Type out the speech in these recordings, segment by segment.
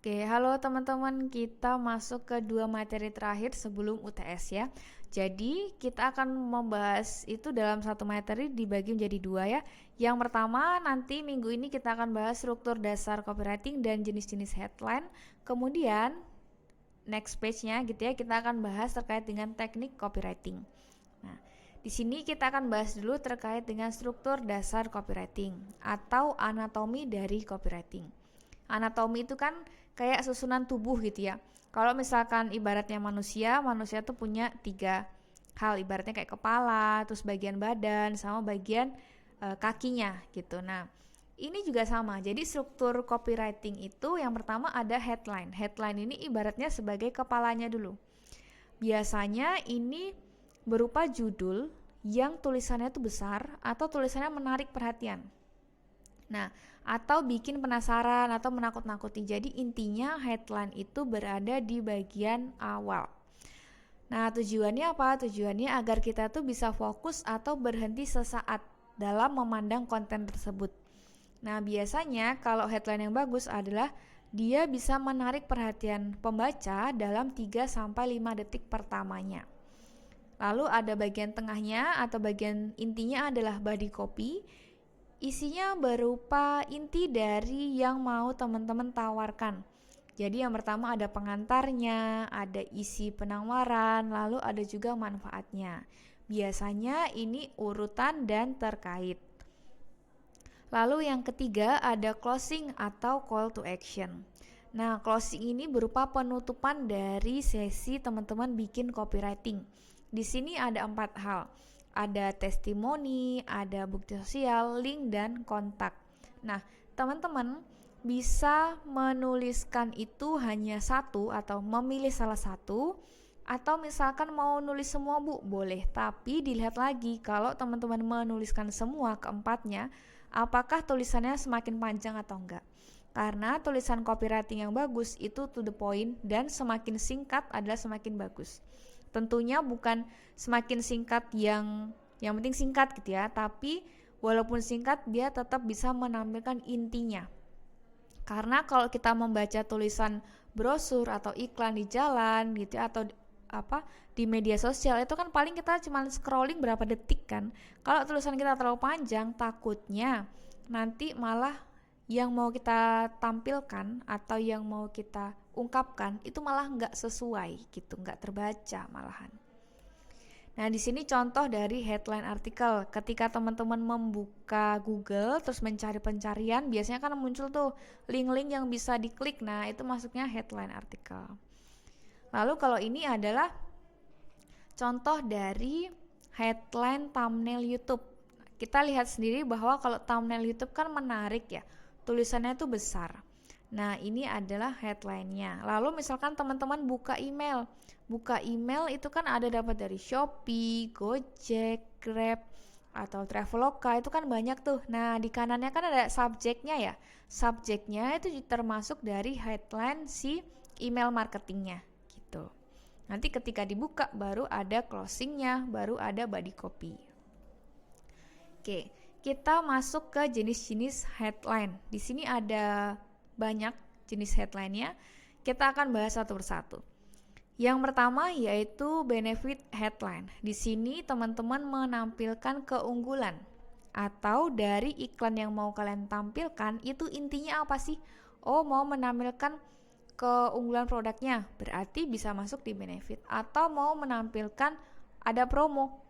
Oke, halo teman-teman, kita masuk ke dua materi terakhir sebelum UTS ya. Jadi kita akan membahas itu dalam satu materi dibagi menjadi dua ya. Yang pertama nanti minggu ini kita akan bahas struktur dasar copywriting dan jenis-jenis headline. Kemudian next page-nya gitu ya, kita akan bahas terkait dengan teknik copywriting. Nah, di sini kita akan bahas dulu terkait dengan struktur dasar copywriting atau anatomi dari copywriting. Anatomi itu kan kayak susunan tubuh gitu ya. Kalau misalkan ibaratnya manusia tuh punya 3 hal, ibaratnya kayak kepala, terus bagian badan, sama bagian kakinya gitu. Nah, ini juga sama. Jadi struktur copywriting itu yang pertama ada headline. Headline ini ibaratnya sebagai kepalanya dulu. Biasanya ini berupa judul yang tulisannya tuh besar atau tulisannya menarik perhatian. Nah, atau bikin penasaran atau menakut-nakuti. Jadi intinya headline itu berada di bagian awal. Nah, tujuannya apa? Tujuannya agar kita tuh bisa fokus atau berhenti sesaat dalam memandang konten tersebut. Nah, biasanya kalau headline yang bagus adalah dia bisa menarik perhatian pembaca dalam 3-5 detik pertamanya. Lalu ada bagian tengahnya atau bagian intinya adalah body copy. Isinya berupa inti dari yang mau teman-teman tawarkan. Jadi yang pertama ada pengantarnya, ada isi penawaran, lalu ada juga manfaatnya. Biasanya ini urutan dan terkait. Lalu yang ketiga ada closing atau call to action. Nah, closing ini berupa penutupan dari sesi teman-teman bikin copywriting. Di sini ada 4 hal. Ada testimoni, ada bukti sosial, link, dan kontak. Nah, teman-teman bisa menuliskan itu hanya satu atau memilih salah satu, atau misalkan mau nulis semua boleh. Tapi dilihat lagi kalau teman-teman menuliskan semua keempatnya, apakah tulisannya semakin panjang atau enggak. Karena tulisan copywriting yang bagus itu to the point dan semakin singkat adalah semakin bagus. Tentunya bukan semakin singkat yang penting singkat gitu ya, tapi walaupun singkat dia tetap bisa menampilkan intinya. Karena kalau kita membaca tulisan brosur atau iklan di jalan gitu ya, atau di media sosial itu kan paling kita cuma scrolling berapa detik kan. Kalau tulisan kita terlalu panjang, takutnya nanti malah yang mau kita tampilkan atau yang mau kita ungkapkan itu malah nggak sesuai gitu, nggak terbaca malahan. Nah, di sini contoh dari headline artikel. Ketika teman-teman membuka Google terus mencari pencarian, biasanya kan muncul tuh link-link yang bisa diklik. Nah, itu masuknya headline artikel. Lalu kalau ini adalah contoh dari headline thumbnail YouTube. Kita lihat sendiri bahwa kalau thumbnail YouTube kan menarik ya, tulisannya itu besar. Nah, ini adalah headline-nya. Lalu misalkan teman-teman buka email itu kan ada dapat dari Shopee, Gojek, Grab, atau Traveloka, itu kan banyak tuh. Nah, di kanannya kan ada subjeknya ya. Subjeknya itu termasuk dari headline si email marketingnya gitu. Nanti ketika dibuka baru ada closingnya, baru ada body copy. Oke, kita masuk ke jenis-jenis headline. Di sini ada banyak jenis headline-nya. Kita akan bahas satu persatu. Yang pertama yaitu benefit headline. Di sini teman-teman menampilkan keunggulan atau dari iklan yang mau kalian tampilkan itu intinya apa sih? Oh, mau menampilkan keunggulan produknya, berarti bisa masuk di benefit. Atau mau menampilkan ada promo.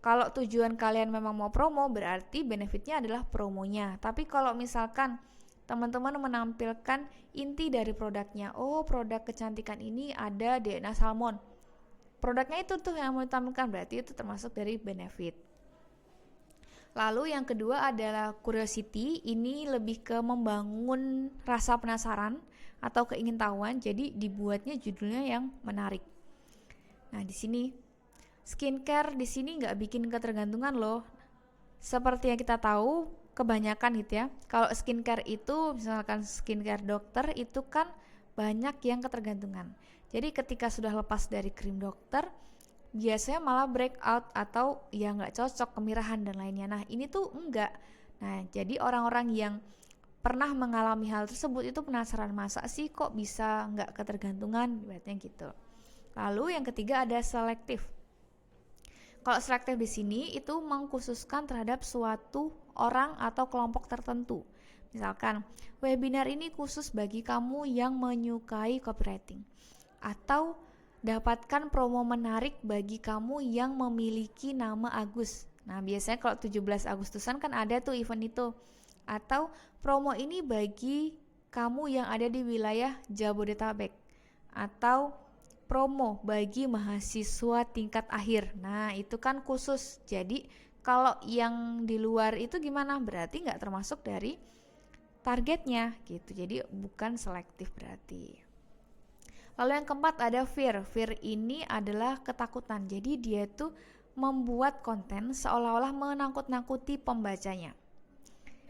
Kalau tujuan kalian memang mau promo, berarti benefitnya adalah promonya. Tapi kalau misalkan teman-teman menampilkan inti dari produknya, oh produk kecantikan ini ada DNA salmon, produknya itu tuh yang mau ditampilkan, berarti itu termasuk dari benefit. Lalu yang kedua adalah curiosity. Ini lebih ke membangun rasa penasaran atau keingintahuan, jadi dibuatnya judulnya yang menarik. Nah, di sini skincare di sini nggak bikin ketergantungan loh. Seperti yang kita tahu, kebanyakan gitu ya, kalau skincare itu misalkan skincare dokter itu kan banyak yang ketergantungan. Jadi ketika sudah lepas dari krim dokter, biasanya malah breakout atau ya nggak cocok, kemirahan dan lainnya. Nah, ini tuh enggak. Nah, jadi orang-orang yang pernah mengalami hal tersebut itu penasaran, masa sih kok bisa nggak ketergantungan, ibaratnya gitu. Lalu yang ketiga ada selektif. Kalau selektif di sini itu mengkhususkan terhadap suatu orang atau kelompok tertentu. Misalkan, webinar ini khusus bagi kamu yang menyukai copywriting. Atau dapatkan promo menarik bagi kamu yang memiliki nama Agus. Nah, biasanya kalau 17 Agustusan kan ada tuh event itu. Atau promo ini bagi kamu yang ada di wilayah Jabodetabek. Atau promo bagi mahasiswa tingkat akhir. Nah, itu kan khusus. Jadi, kalau yang di luar itu gimana? Berarti nggak termasuk dari targetnya gitu. Jadi, bukan selektif berarti. Lalu yang keempat ada fear. Fear ini adalah ketakutan. Jadi, dia tuh membuat konten seolah-olah menakut-nakuti pembacanya.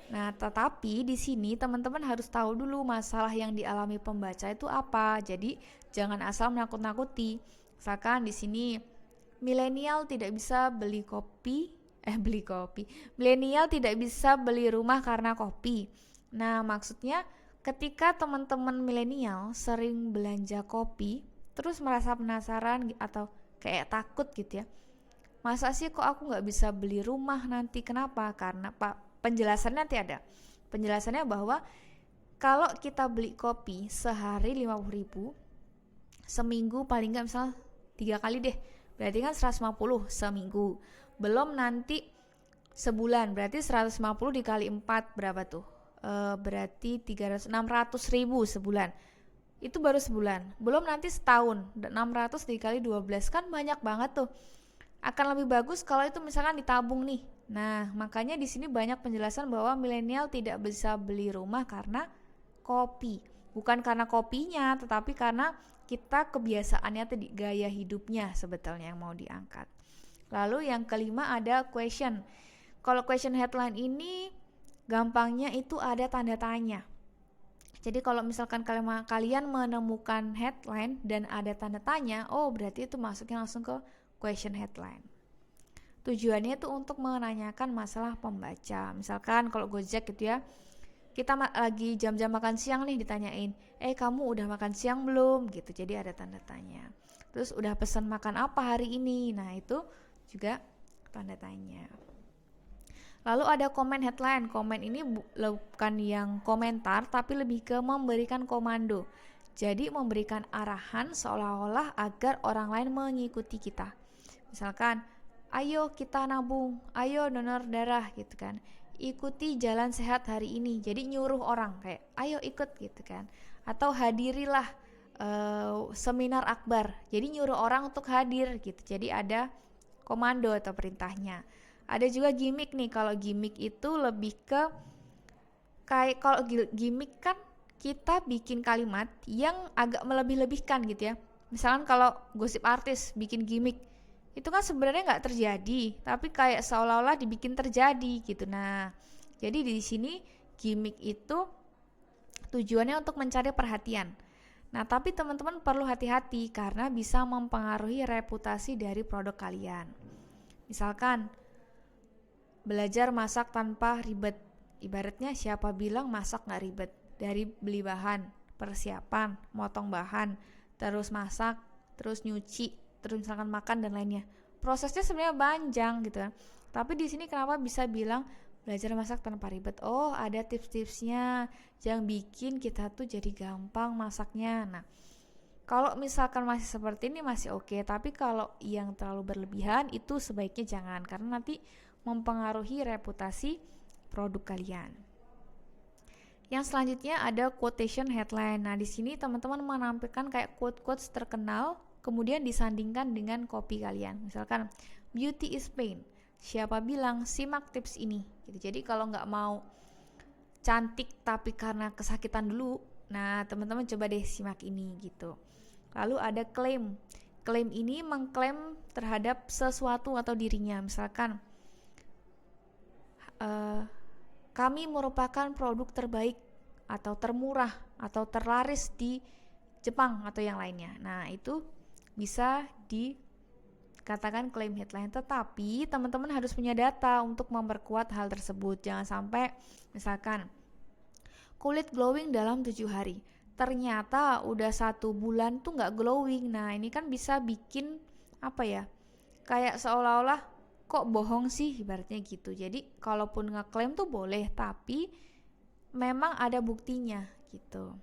Nah, tetapi di sini teman-teman harus tahu dulu masalah yang dialami pembaca itu apa. Jadi, jangan asal menakut-nakuti. Misalkan di sini milenial tidak bisa beli kopi. Milenial tidak bisa beli rumah karena kopi. Nah, maksudnya ketika teman-teman milenial sering belanja kopi, terus merasa penasaran atau kayak takut gitu ya. Masa sih kok aku nggak bisa beli rumah nanti? Kenapa? Karena penjelasannya nanti ada. Penjelasannya bahwa kalau kita beli kopi sehari 50.000, seminggu paling nggak misal 3 kali deh, berarti kan 150 seminggu. Belum nanti sebulan, berarti 150 dikali 4 berapa tuh? Berarti 600.000 sebulan. Itu baru sebulan. Belum nanti setahun, 600 dikali 12 kan banyak banget tuh. Akan lebih bagus kalau itu misalkan ditabung nih. Nah, makanya di sini banyak penjelasan bahwa milenial tidak bisa beli rumah karena kopi. Bukan karena kopinya, tetapi karena kita kebiasaannya tadi, gaya hidupnya sebetulnya yang mau diangkat. Lalu yang kelima ada question. Kalau question headline ini gampangnya itu ada tanda tanya. Jadi kalau misalkan kalian menemukan headline dan ada tanda tanya, oh berarti itu masuknya langsung ke question headline. Tujuannya itu untuk menanyakan masalah pembaca. Misalkan kalau Gojek gitu ya, kita lagi jam-jam makan siang nih, ditanyain, kamu udah makan siang belum? Gitu. Jadi ada tanda tanya. Terus udah pesan makan apa hari ini? Nah itu juga tanda tanya. Lalu ada comment headline. Comment ini bukan yang komentar, tapi lebih ke memberikan komando. Jadi memberikan arahan seolah-olah agar orang lain mengikuti kita. Misalkan, ayo kita nabung, ayo donor darah gitu kan. Ikuti jalan sehat hari ini. Jadi nyuruh orang kayak, ayo ikut gitu kan. Atau hadirilah seminar akbar. Jadi nyuruh orang untuk hadir gitu. Jadi ada komando atau perintahnya. Ada juga gimmick nih. Kalau gimmick itu lebih ke kayak, kalau gimmick kan kita bikin kalimat yang agak melebih-lebihkan gitu ya. Misalkan kalau gosip artis bikin gimmick, itu kan sebenarnya nggak terjadi, tapi kayak seolah-olah dibikin terjadi gitu. Nah, jadi di sini gimmick itu tujuannya untuk mencari perhatian. Nah, tapi teman-teman perlu hati-hati karena bisa mempengaruhi reputasi dari produk kalian. Misalkan, belajar masak tanpa ribet. Ibaratnya siapa bilang masak nggak ribet? Dari beli bahan, persiapan, motong bahan, terus masak, terus nyuci, terus misalkan makan dan lainnya. Prosesnya sebenarnya panjang gitu kan. Tapi di sini kenapa bisa bilang belajar masak tanpa ribet? Oh, ada tips-tipsnya yang bikin kita tuh jadi gampang masaknya. Nah, kalau misalkan masih seperti ini masih oke, tapi kalau yang terlalu berlebihan itu sebaiknya jangan, karena nanti mempengaruhi reputasi produk kalian. Yang selanjutnya ada quotation headline. Nah, di sini teman-teman menampilkan kayak quote-quotes terkenal, kemudian disandingkan dengan copy kalian. Misalkan, beauty is pain. Siapa bilang? Simak tips ini. Gitu. Jadi kalau nggak mau cantik tapi karena kesakitan dulu, nah teman-teman coba deh simak ini gitu. Lalu ada claim. Claim ini mengklaim terhadap sesuatu atau dirinya. Misalkan, kami merupakan produk terbaik atau termurah atau terlaris di Jepang atau yang lainnya. Nah, itu bisa dikatakan claim headline. Tetapi teman-teman harus punya data untuk memperkuat hal tersebut. Jangan sampai misalkan kulit glowing dalam 7 hari. Ternyata udah 1 bulan tuh nggak glowing. Nah ini kan bisa bikin apa ya, kayak seolah-olah kok bohong sih ibaratnya gitu. Jadi kalaupun ngeklaim tuh boleh, tapi memang ada buktinya gitu.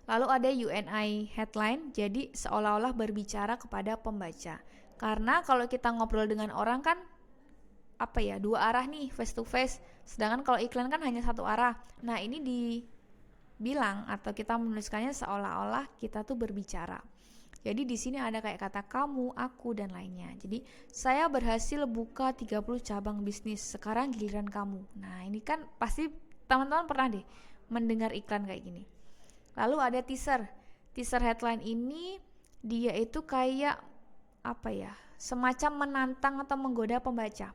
Lalu ada UNI headline, jadi seolah-olah berbicara kepada pembaca. Karena kalau kita ngobrol dengan orang kan apa ya, 2 arah nih, face to face. Sedangkan kalau iklan kan hanya 1 arah. Nah ini dibilang atau kita menuliskannya seolah-olah kita tuh berbicara. Jadi di sini ada kayak kata kamu, aku, dan lainnya. Jadi saya berhasil buka 30 cabang bisnis, sekarang giliran kamu. Nah ini kan pasti teman-teman pernah deh mendengar iklan kayak gini. Lalu ada teaser. Teaser headline ini dia itu kayak apa ya, semacam menantang atau menggoda pembaca.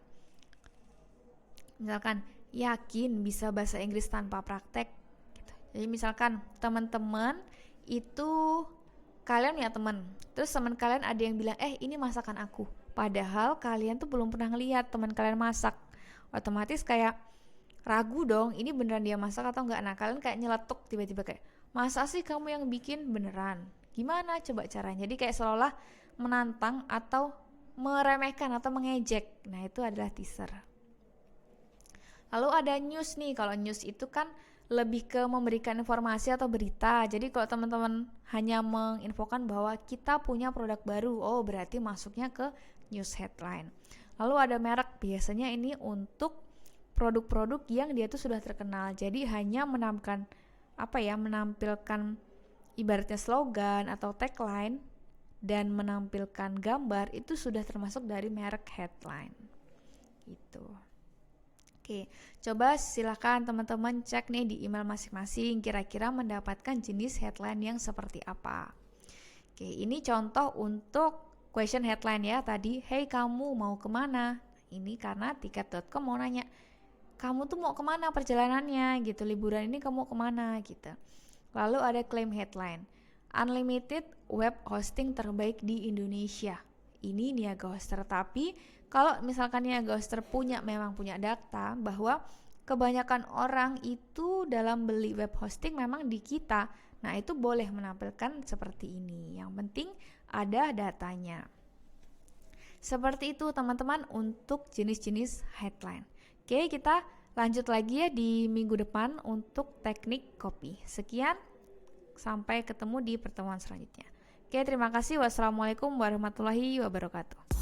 Misalkan, yakin bisa bahasa Inggris tanpa praktek gitu. Jadi misalkan teman-teman itu, kalian punya teman, terus teman kalian ada yang bilang ini masakan aku, padahal kalian tuh belum pernah ngeliat teman kalian masak. Otomatis kayak ragu dong, ini beneran dia masak atau enggak. Nah kalian kayak nyeletuk tiba-tiba kayak, masa sih kamu yang bikin, beneran? Gimana coba caranya? Jadi kayak seolah menantang atau meremehkan atau mengejek. Nah itu adalah teaser. Lalu ada news nih. Kalau news itu kan lebih ke memberikan informasi atau berita. Jadi kalau teman-teman hanya menginfokan bahwa kita punya produk baru, oh berarti masuknya ke news headline. Lalu ada merek, biasanya ini untuk produk-produk yang dia tuh sudah terkenal. Jadi hanya menampilkan ibaratnya slogan atau tagline dan menampilkan gambar, itu sudah termasuk dari merek headline gitu. Oke, coba silakan teman-teman cek nih di email masing-masing kira-kira mendapatkan jenis headline yang seperti apa. Oke, ini contoh untuk question headline ya tadi. Hey kamu mau kemana? Ini karena tiket.com mau nanya, kamu tuh mau kemana perjalanannya gitu, liburan ini kamu mau kemana gitu. Lalu ada claim headline, unlimited web hosting terbaik di Indonesia. Ini Niaga Hoster, tapi kalau misalkan Niaga Hoster memang punya data bahwa kebanyakan orang itu dalam beli web hosting memang di kita, nah itu boleh menampilkan seperti ini. Yang penting ada datanya. Seperti itu teman-teman untuk jenis-jenis headline. Oke, kita lanjut lagi ya di minggu depan untuk teknik copy. Sekian, sampai ketemu di pertemuan selanjutnya. Oke, terima kasih. Wassalamualaikum warahmatullahi wabarakatuh.